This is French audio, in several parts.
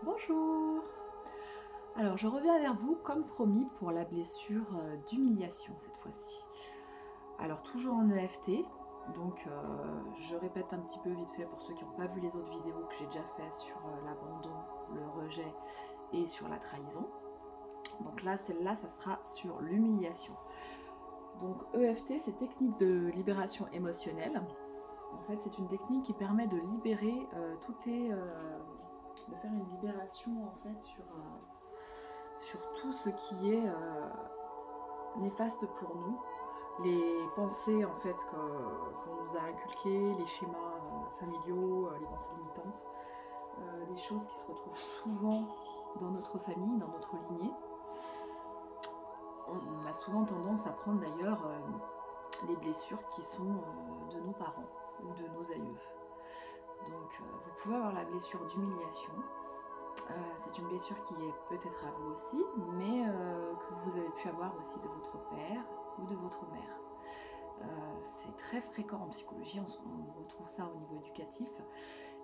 Bonjour. Alors je reviens vers vous comme promis pour la blessure d'humiliation cette fois-ci. Alors toujours en EFT, donc je répète un petit peu vite fait pour ceux qui n'ont pas vu les autres vidéos que j'ai déjà fait sur l'abandon, le rejet et sur la trahison. Donc là, celle-là, ça sera sur l'humiliation. Donc EFT, c'est technique de libération émotionnelle. En fait, c'est une technique qui permet de libérer de faire une libération en fait sur tout ce qui est néfaste pour nous, les pensées en fait qu'on nous a inculquées, les schémas familiaux, les pensées limitantes, des choses qui se retrouvent souvent dans notre famille, dans notre lignée. On a souvent tendance à prendre d'ailleurs les blessures qui sont de nos parents ou de nos aïeux. Donc vous pouvez avoir la blessure d'humiliation. C'est une blessure qui est peut-être à vous aussi, mais que vous avez pu avoir aussi de votre père ou de votre mère. C'est très fréquent en psychologie, on retrouve ça au niveau éducatif.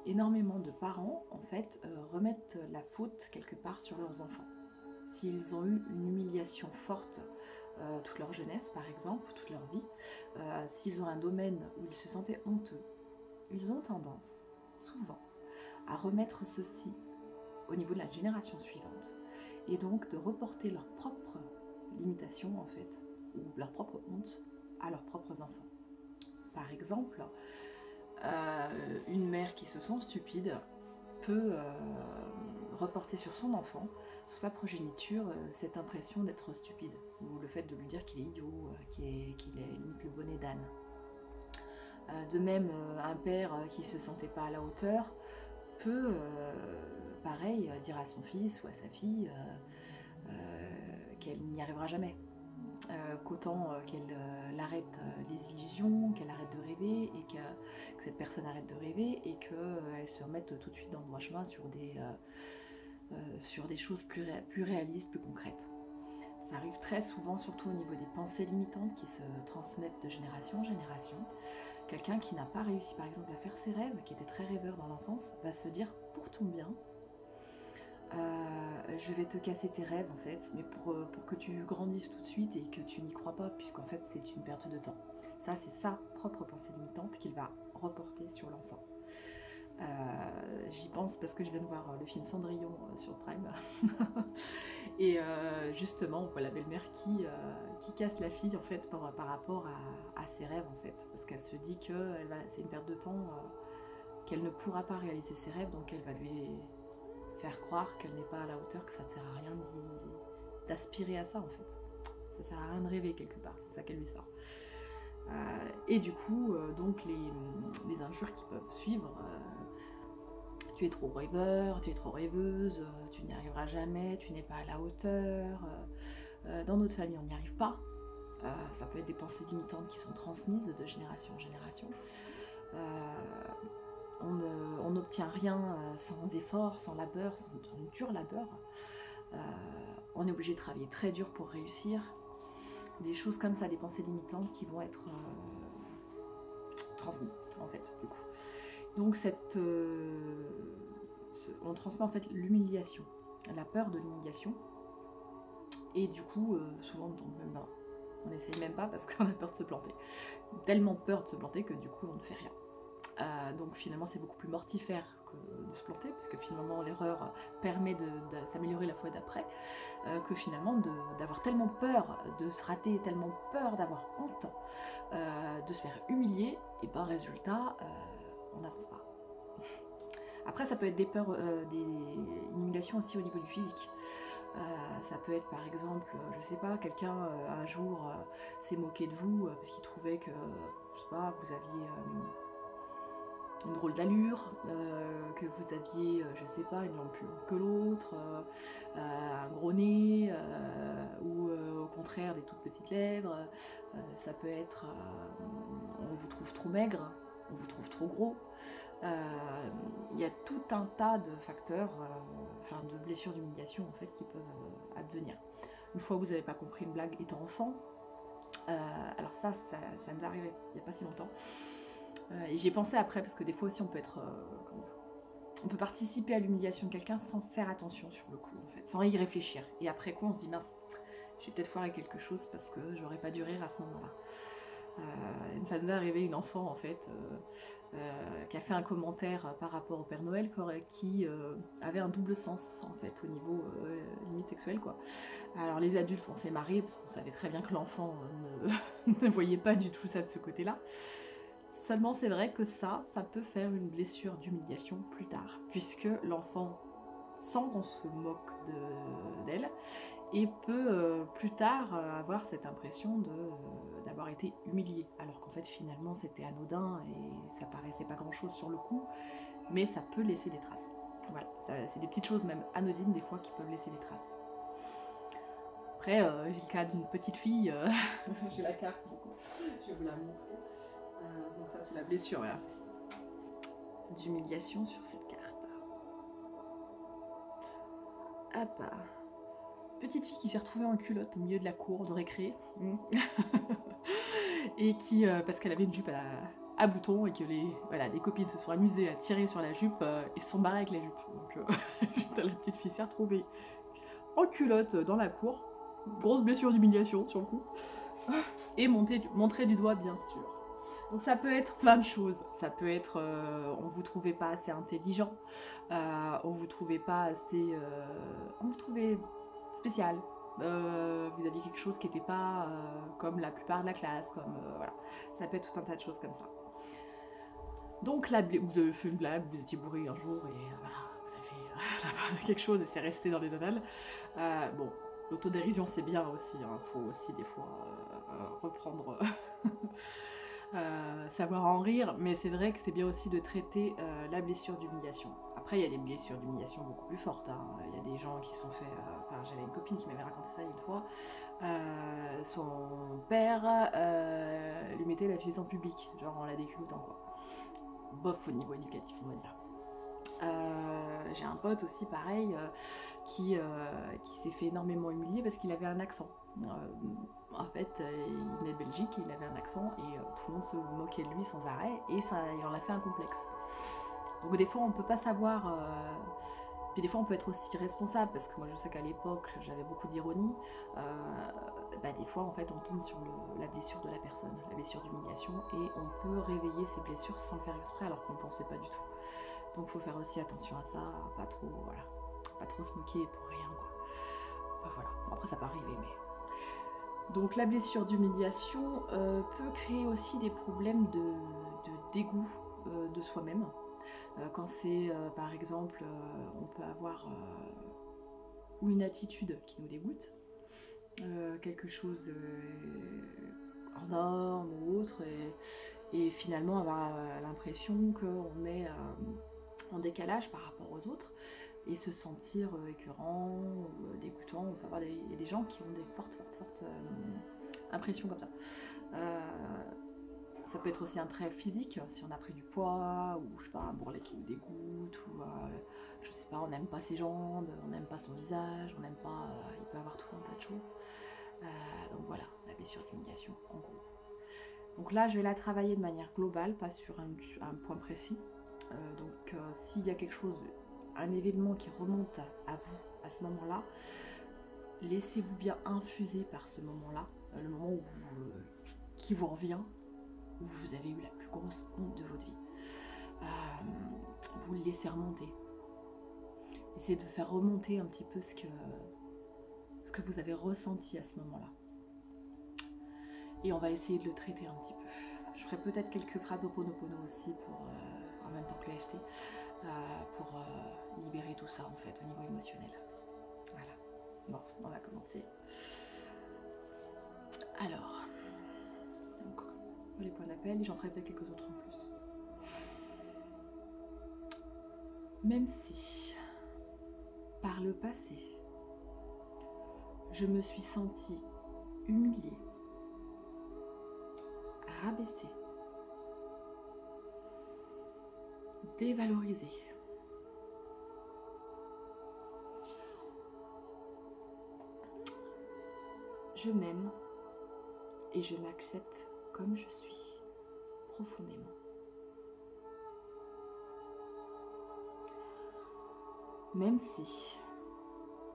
Énormément de parents, en fait, remettent la faute quelque part sur leurs enfants. S'ils ont eu une humiliation forte toute leur jeunesse, par exemple, toute leur vie, s'ils ont un domaine où ils se sentaient honteux, ils ont tendance, souvent, à remettre ceci au niveau de la génération suivante, et donc de reporter leur propre limitation en fait, ou leur propre honte à leurs propres enfants. Par exemple, une mère qui se sent stupide peut reporter sur son enfant, sur sa progéniture, cette impression d'être stupide, ou le fait de lui dire qu'il est idiot, qu'il est limite le bonnet d'âne. De même, un père qui se sentait pas à la hauteur peut, pareil, dire à son fils ou à sa fille qu'elle n'y arrivera jamais. Qu'autant qu'elle arrête les illusions, qu'elle arrête de rêver, et que cette personne arrête de rêver, et qu'elle se remette tout de suite dans le droit chemin sur des choses plus réalistes, plus concrètes. Ça arrive très souvent, surtout au niveau des pensées limitantes qui se transmettent de génération en génération. Quelqu'un qui n'a pas réussi par exemple à faire ses rêves, qui était très rêveur dans l'enfance, va se dire pour ton bien, je vais te casser tes rêves en fait, mais pour que tu grandisses tout de suite et que tu n'y crois pas, puisqu'en fait c'est une perte de temps. Ça, c'est sa propre pensée limitante qu'il va reporter sur l'enfant. J'y pense parce que je viens de voir le film Cendrillon sur Prime. Et justement, on voit la belle-mère qui casse la fille en fait par rapport à ses rêves en fait, parce qu'elle se dit que c'est une perte de temps, qu'elle ne pourra pas réaliser ses rêves, donc elle va lui faire croire qu'elle n'est pas à la hauteur, que ça ne sert à rien d'aspirer à ça en fait. Ça sert à rien de rêver quelque part, c'est ça qu'elle lui sort. Et du coup, donc les injures qui peuvent suivre, tu es trop rêveur, tu es trop rêveuse, tu n'y arriveras jamais, tu n'es pas à la hauteur, dans notre famille on n'y arrive pas. Ça peut être des pensées limitantes qui sont transmises de génération en génération. On n'obtient rien sans effort, sans labeur, sans dur labeur. On est obligé de travailler très dur pour réussir. Des choses comme ça, des pensées limitantes qui vont être transmises en fait, du coup. Donc on transmet en fait l'humiliation, la peur de l'humiliation, et du coup souvent on tombe même pas. On n'essaye même pas parce qu'on a peur de se planter. Tellement peur de se planter que du coup on ne fait rien. Donc finalement c'est beaucoup plus mortifère que de se planter, puisque finalement l'erreur permet de s'améliorer la fois d'après, que finalement d'avoir tellement peur de se rater, tellement peur d'avoir honte, de se faire humilier, et ben résultat, on n'avance pas. Après ça peut être des peurs, une humiliation aussi au niveau du physique. Ça peut être par exemple, je sais pas, quelqu'un un jour s'est moqué de vous parce qu'il trouvait que, je sais pas, vous aviez une drôle d'allure, que vous aviez, je sais pas, une jambe plus longue que l'autre, un gros nez, ou au contraire des toutes petites lèvres. Ça peut être, on vous trouve trop maigre, on vous trouve trop gros. Il y a tout un tas de facteurs, de blessures d'humiliation en fait qui peuvent advenir. Une fois que vous n'avez pas compris une blague étant enfant, alors ça nous est arrivé il n'y a pas si longtemps. Et j'y ai pensé après, parce que des fois aussi on peut être on peut participer à l'humiliation de quelqu'un sans faire attention sur le coup, en fait, sans y réfléchir. Et après quoi, on se dit, mince, j'ai peut-être foiré quelque chose parce que j'aurais pas dû rire à ce moment-là. Ça nous est arrivé une enfant, en fait, qui a fait un commentaire par rapport au Père Noël qui avait un double sens, en fait, au niveau limite sexuel, quoi. Alors les adultes, on s'est marrés parce qu'on savait très bien que l'enfant ne voyait pas du tout ça de ce côté-là. Seulement, c'est vrai que ça peut faire une blessure d'humiliation plus tard, puisque l'enfant sent qu'on se moque d'elle et peut plus tard avoir cette impression d'avoir été humilié, alors qu'en fait finalement c'était anodin et ça paraissait pas grand-chose sur le coup, mais ça peut laisser des traces. Voilà, c'est des petites choses même anodines des fois qui peuvent laisser des traces. Après, j'ai le cas d'une petite fille, j'ai la carte, du coup. Je vais vous la montrer. Donc ça c'est la blessure là, d'humiliation sur cette carte. Hop. Petite fille qui s'est retrouvée en culotte au milieu de la cour de récré. Et qui, parce qu'elle avait une jupe à boutons et que les copines se sont amusées à tirer sur la jupe et se sont barrées avec la jupe. Donc la petite fille s'est retrouvée en culotte dans la cour. Grosse blessure d'humiliation sur le coup. Et montrer du doigt bien sûr. Donc ça peut être plein de choses. Ça peut être on vous trouvait pas assez intelligent, on vous trouvait pas assez, on vous trouvait spécial. Vous aviez quelque chose qui n'était pas comme la plupart de la classe, comme voilà. Ça peut être tout un tas de choses comme ça. Donc là, vous avez fait une blague, vous étiez bourré un jour et voilà, vous avez fait quelque chose et c'est resté dans les annales. Bon, l'autodérision c'est bien aussi, hein. Faut aussi des fois reprendre. Savoir en rire, mais c'est vrai que c'est bien aussi de traiter la blessure d'humiliation. Après, il y a des blessures d'humiliation beaucoup plus fortes, hein. Il y a des gens qui sont faits... Enfin, j'avais une copine qui m'avait raconté ça une fois. Son père lui mettait la fessée en public, genre en la déculottant, quoi. Bof au niveau éducatif, on va dire. J'ai un pote aussi pareil qui s'est fait énormément humilier parce qu'il avait un accent. En fait, il venait de Belgique, il avait un accent et tout le monde se moquait de lui sans arrêt et ça, il en a fait un complexe. Donc des fois on peut pas savoir, puis des fois on peut être aussi responsable parce que moi je sais qu'à l'époque j'avais beaucoup d'ironie. Des fois en fait on tombe sur la blessure de la personne, la blessure d'humiliation et on peut réveiller ces blessures sans le faire exprès alors qu'on ne pensait pas du tout. Donc faut faire aussi attention à ça, pas trop se moquer pour rien, quoi. Enfin, voilà, après ça peut arriver mais... Donc la blessure d'humiliation peut créer aussi des problèmes de dégoût de soi-même. Quand c'est par exemple, on peut avoir ou une attitude qui nous dégoûte, quelque chose hors norme ou autre, et finalement avoir l'impression qu'on est en décalage par rapport aux autres et se sentir écœurant ou dégoûtant. On peut avoir il y a des gens qui ont des fortes impressions comme ça. Ça peut être aussi un trait physique, si on a pris du poids, ou je sais pas, un bourrelet qui nous dégoûte, ou je sais pas, on n'aime pas ses jambes, on n'aime pas son visage, on n'aime pas... il peut y avoir tout un tas de choses. Donc voilà, la blessure d'humiliation, en gros. Donc là, je vais la travailler de manière globale, pas sur un point précis. Donc s'il y a quelque chose, un événement qui remonte à vous, à ce moment-là, laissez-vous bien infuser par ce moment-là, le moment où qui vous revient, où vous avez eu la plus grosse honte de votre vie. Vous le laissez remonter. Essayez de faire remonter un petit peu ce que vous avez ressenti à ce moment-là. Et on va essayer de le traiter un petit peu. Je ferai peut-être quelques phrases Ho'oponopono aussi pour, en même temps que le FT, pour libérer tout ça en fait au niveau émotionnel. Voilà. Bon, on va commencer. Alors, donc, les points d'appel, j'en ferai peut-être quelques autres en plus. Même si, par le passé, je me suis sentie humiliée, rabaissée, dévalorisée, je m'aime et je m'accepte comme je suis, profondément. Même si,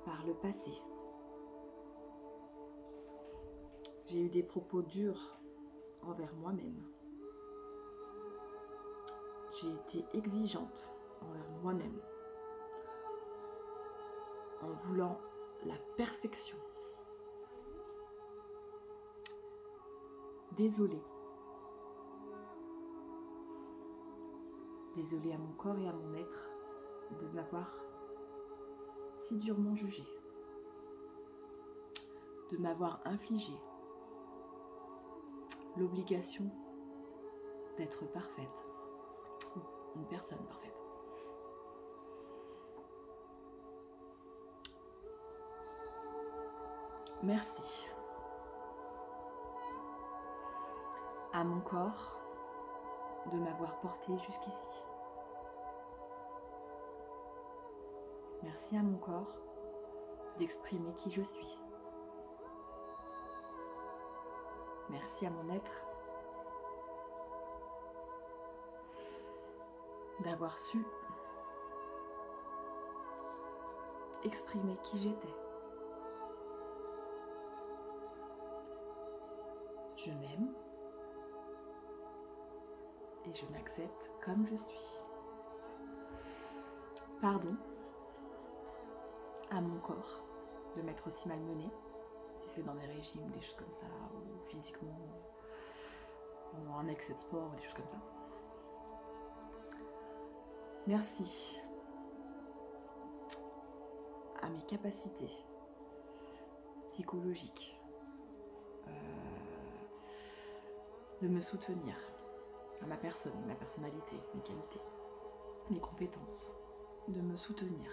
par le passé, j'ai eu des propos durs envers moi-même, j'ai été exigeante envers moi-même, en voulant la perfection. Désolée. Désolée à mon corps et à mon être de m'avoir si durement jugée, de m'avoir infligé l'obligation d'être parfaite, ou une personne parfaite. Merci à mon corps de m'avoir porté jusqu'ici. Merci à mon corps d'exprimer qui je suis. Merci à mon être d'avoir su exprimer qui j'étais. Je m'aime et je m'accepte comme je suis. Pardon à mon corps de m'être aussi malmené, si c'est dans des régimes, des choses comme ça, ou physiquement, pendant un excès de sport, ou des choses comme ça. Merci à mes capacités psychologiques de me soutenir, à ma personne, ma personnalité, mes qualités, mes compétences, de me soutenir.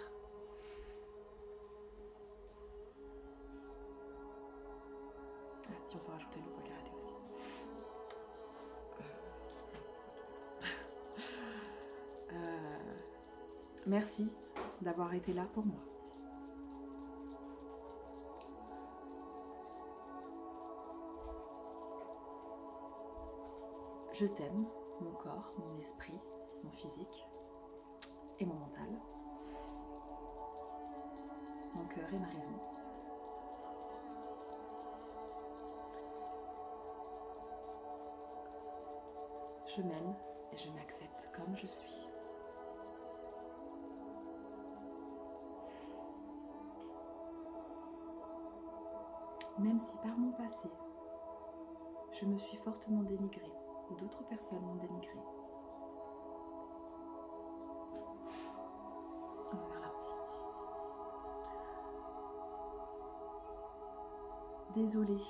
Ah, si on peut rajouter le poids karaté aussi. Merci d'avoir été là pour moi. Je t'aime, mon corps, mon esprit, mon physique et mon mental, mon cœur et ma raison. Je m'aime et je m'accepte comme je suis. Même si par mon passé, je me suis fortement dénigrée, ou d'autres personnes m'ont dénigrée. On va vers là aussi. Désolée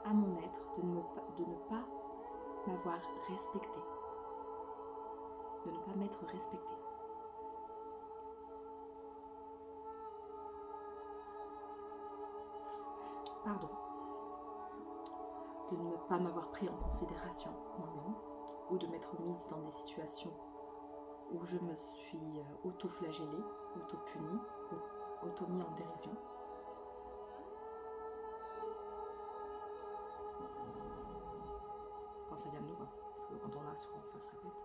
à mon être de ne pas m'avoir respectée, de ne pas m'être respectée. Pardon de ne pas m'avoir pris en considération moi-même, ou de m'être mise dans des situations où je me suis auto-flagellée, auto-punie, auto-mis en dérision. Quand ça vient de nous, hein, parce que quand on l'a souvent, ça se répète.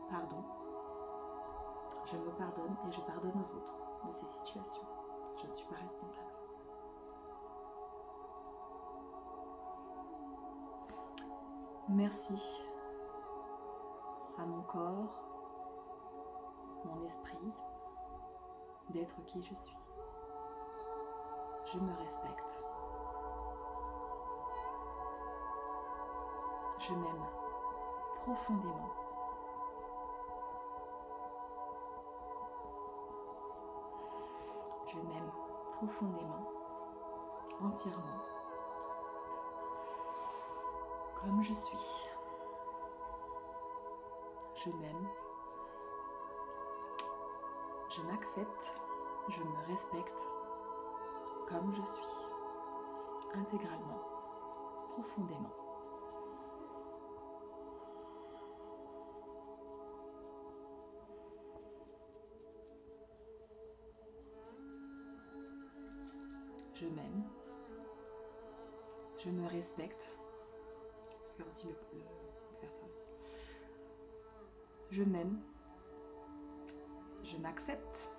Pardon. Je me pardonne et je pardonne aux autres de ces situations. Je ne suis pas responsable. Merci à mon corps, mon esprit, d'être qui je suis. Je me respecte. Je m'aime profondément. Je m'aime profondément, entièrement, comme je suis. Je m'aime, je m'accepte, je me respecte comme je suis, intégralement, profondément. Je m'aime, je me respecte aussi faire ça aussi. Je m'aime. Je m'accepte.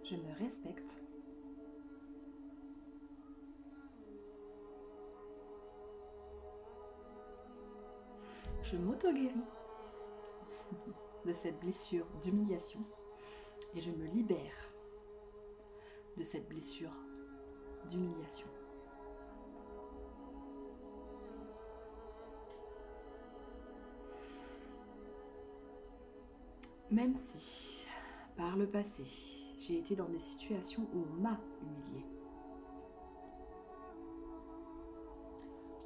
Je me respecte. Je m'auto-guéris de cette blessure d'humiliation et je me libère de cette blessure d'humiliation. Même si, par le passé, j'ai été dans des situations où on m'a humiliée,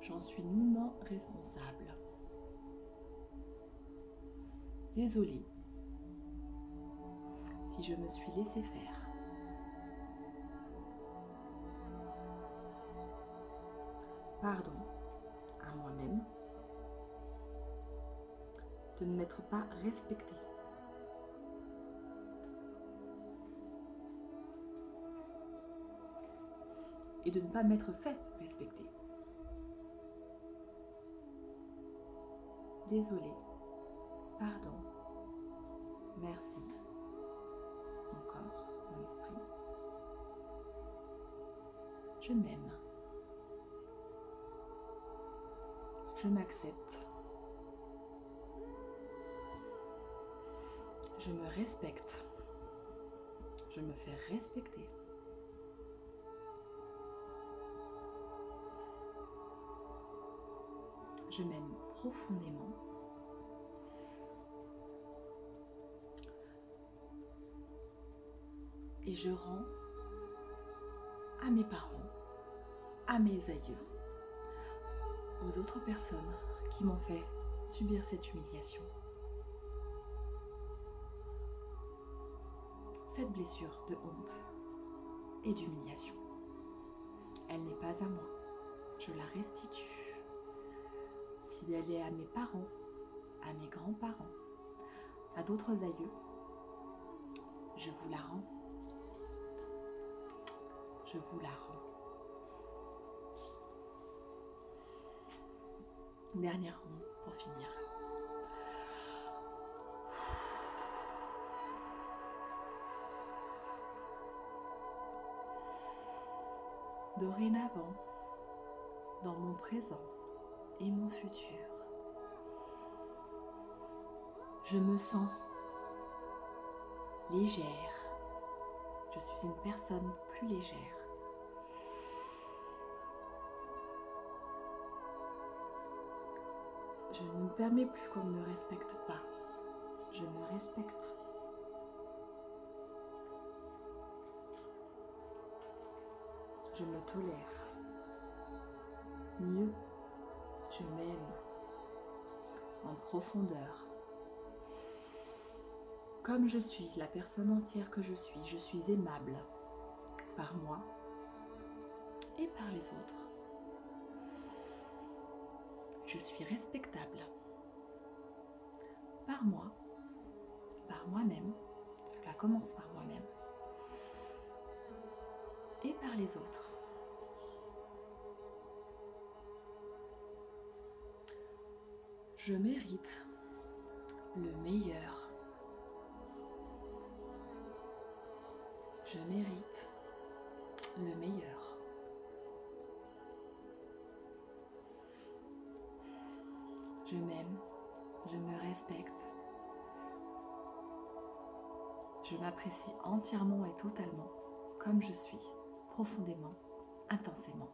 j'en suis nullement responsable. Désolée si je me suis laissée faire. Pardon à moi-même de ne m'être pas respectée. Et de ne pas m'être fait respecter. Désolée, pardon, merci, mon corps, mon esprit. Je m'aime. Je m'accepte. Je me respecte. Je me fais respecter. Je m'aime profondément. Et je rends à mes parents, à mes aïeux, aux autres personnes qui m'ont fait subir cette humiliation, cette blessure de honte et d'humiliation. Elle n'est pas à moi, je la restitue. Si elle est à mes parents, à mes grands-parents, à d'autres aïeux, je vous la rends. Je vous la rends. Dernière ronde pour finir. Dorénavant, dans mon présent et mon futur, je me sens légère. Je suis une personne plus légère. Je ne me permets plus qu'on ne me respecte pas. Je me respecte. Je me tolère. Mieux, je m'aime en profondeur. Comme je suis, la personne entière que je suis aimable par moi et par les autres. Je suis respectable par moi, par moi-même, cela commence par moi-même, et par les autres. Je mérite le meilleur. Je mérite le meilleur. Je m'aime, je me respecte. Je m'apprécie entièrement et totalement, comme je suis, profondément, intensément.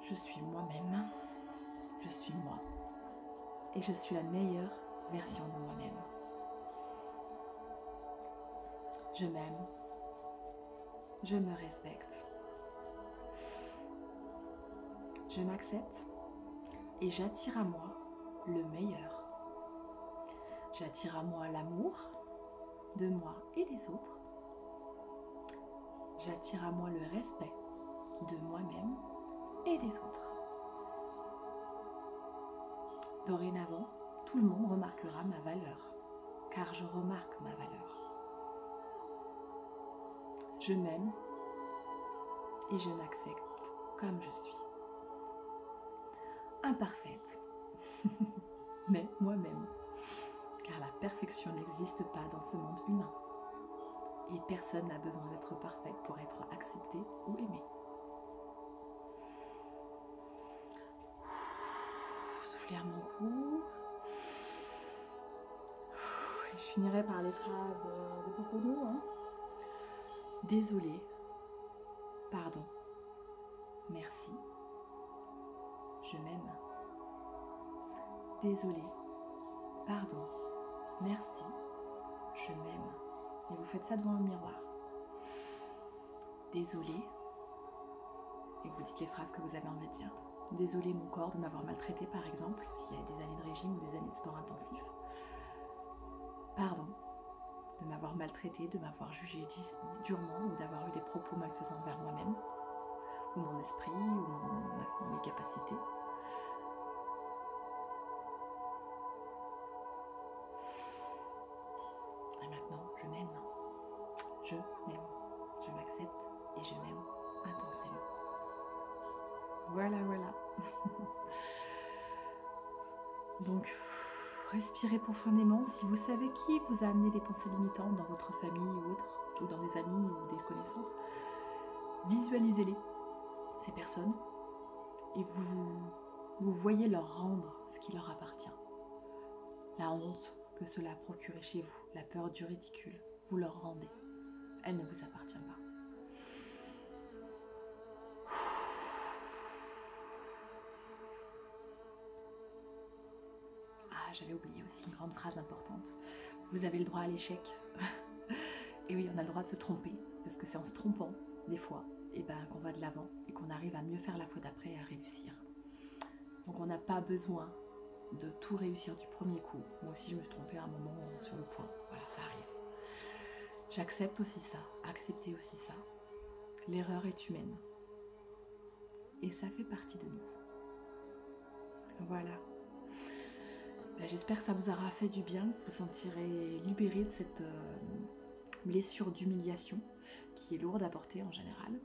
Je suis moi-même, je suis moi, et je suis la meilleure version de moi-même. Je m'aime, je me respecte. Je m'accepte. Et j'attire à moi le meilleur. J'attire à moi l'amour de moi et des autres. J'attire à moi le respect de moi-même et des autres. Dorénavant, tout le monde remarquera ma valeur, car je remarque ma valeur. Je m'aime, et je m'accepte comme je suis. Imparfaite, mais moi-même, car la perfection n'existe pas dans ce monde humain. Et personne n'a besoin d'être parfait pour être accepté ou aimé. Soufflez à mon cou. Et je finirai par les phrases de Pocono. Désolé, pardon, merci, je m'aime. Désolé, pardon, merci, je m'aime. Et vous faites ça devant le miroir. Désolé, et vous dites les phrases que vous avez envie de dire. Désolé mon corps de m'avoir maltraité par exemple, s'il y a des années de régime ou des années de sport intensif. Pardon de m'avoir maltraité, de m'avoir jugé durement ou d'avoir eu des propos malfaisants envers moi-même, ou mon esprit, ou mes capacités. Et maintenant, je m'aime. Je m'aime. Je m'accepte et je m'aime intensément. Voilà, voilà. Donc, respirez profondément. Si vous savez qui vous a amené des pensées limitantes dans votre famille ou autre, ou dans des amis ou des connaissances, visualisez-les, ces personnes, et vous voyez leur rendre ce qui leur appartient. La honte que cela a procuré chez vous, la peur du ridicule, vous leur rendez. Elle ne vous appartient pas. Ah, j'avais oublié aussi une grande phrase importante. Vous avez le droit à l'échec. Et oui, on a le droit de se tromper, parce que c'est en se trompant, des fois, et qu'on va de l'avant et qu'on arrive à mieux faire la fois d'après et à réussir. Donc on n'a pas besoin de tout réussir du premier coup. Moi aussi, je me suis trompée à un moment sur le point. Voilà, ça arrive. J'accepte aussi ça. Acceptez aussi ça. L'erreur est humaine. Et ça fait partie de nous. Voilà. J'espère que ça vous aura fait du bien, que vous vous sentirez libéré de cette blessure d'humiliation qui est lourde à porter en général.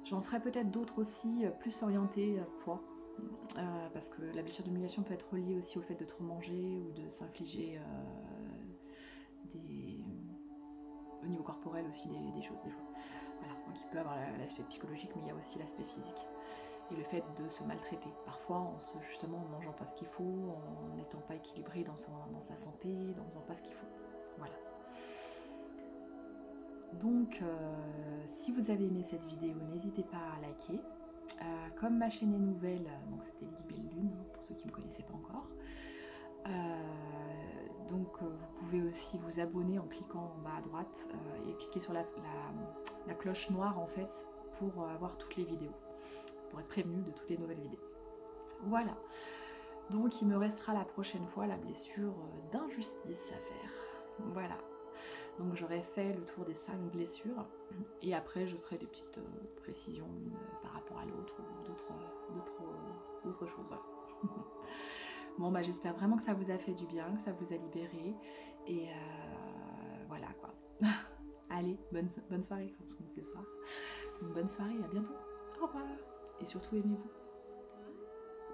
J'en ferai peut-être d'autres aussi, plus orientées poids, parce que la blessure d'humiliation peut être reliée aussi au fait de trop manger ou de s'infliger au niveau corporel aussi des choses des fois. Voilà, donc il peut y avoir l'aspect psychologique, mais il y a aussi l'aspect physique. Et le fait de se maltraiter, parfois justement en mangeant pas ce qu'il faut, en n'étant pas équilibré dans sa santé, en faisant pas ce qu'il faut. Voilà. Donc, si vous avez aimé cette vidéo, n'hésitez pas à liker. Comme ma chaîne est nouvelle, donc c'était Lily Belle Lune, pour ceux qui ne me connaissaient pas encore. Donc vous pouvez aussi vous abonner en cliquant en bas à droite et cliquer sur la cloche noire en fait pour avoir toutes les vidéos, pour être prévenu de toutes les nouvelles vidéos. Voilà, donc il me restera la prochaine fois la blessure d'injustice à faire. Voilà, donc j'aurai fait le tour des 5 blessures et après je ferai des petites précisions par rapport à l'autre ou d'autres choses. Voilà. Bon bah j'espère vraiment que ça vous a fait du bien, que ça vous a libéré et voilà quoi. Allez, bonne soirée, parce que c'est le soir. Donc bonne soirée, à bientôt. Au revoir et surtout aimez-vous.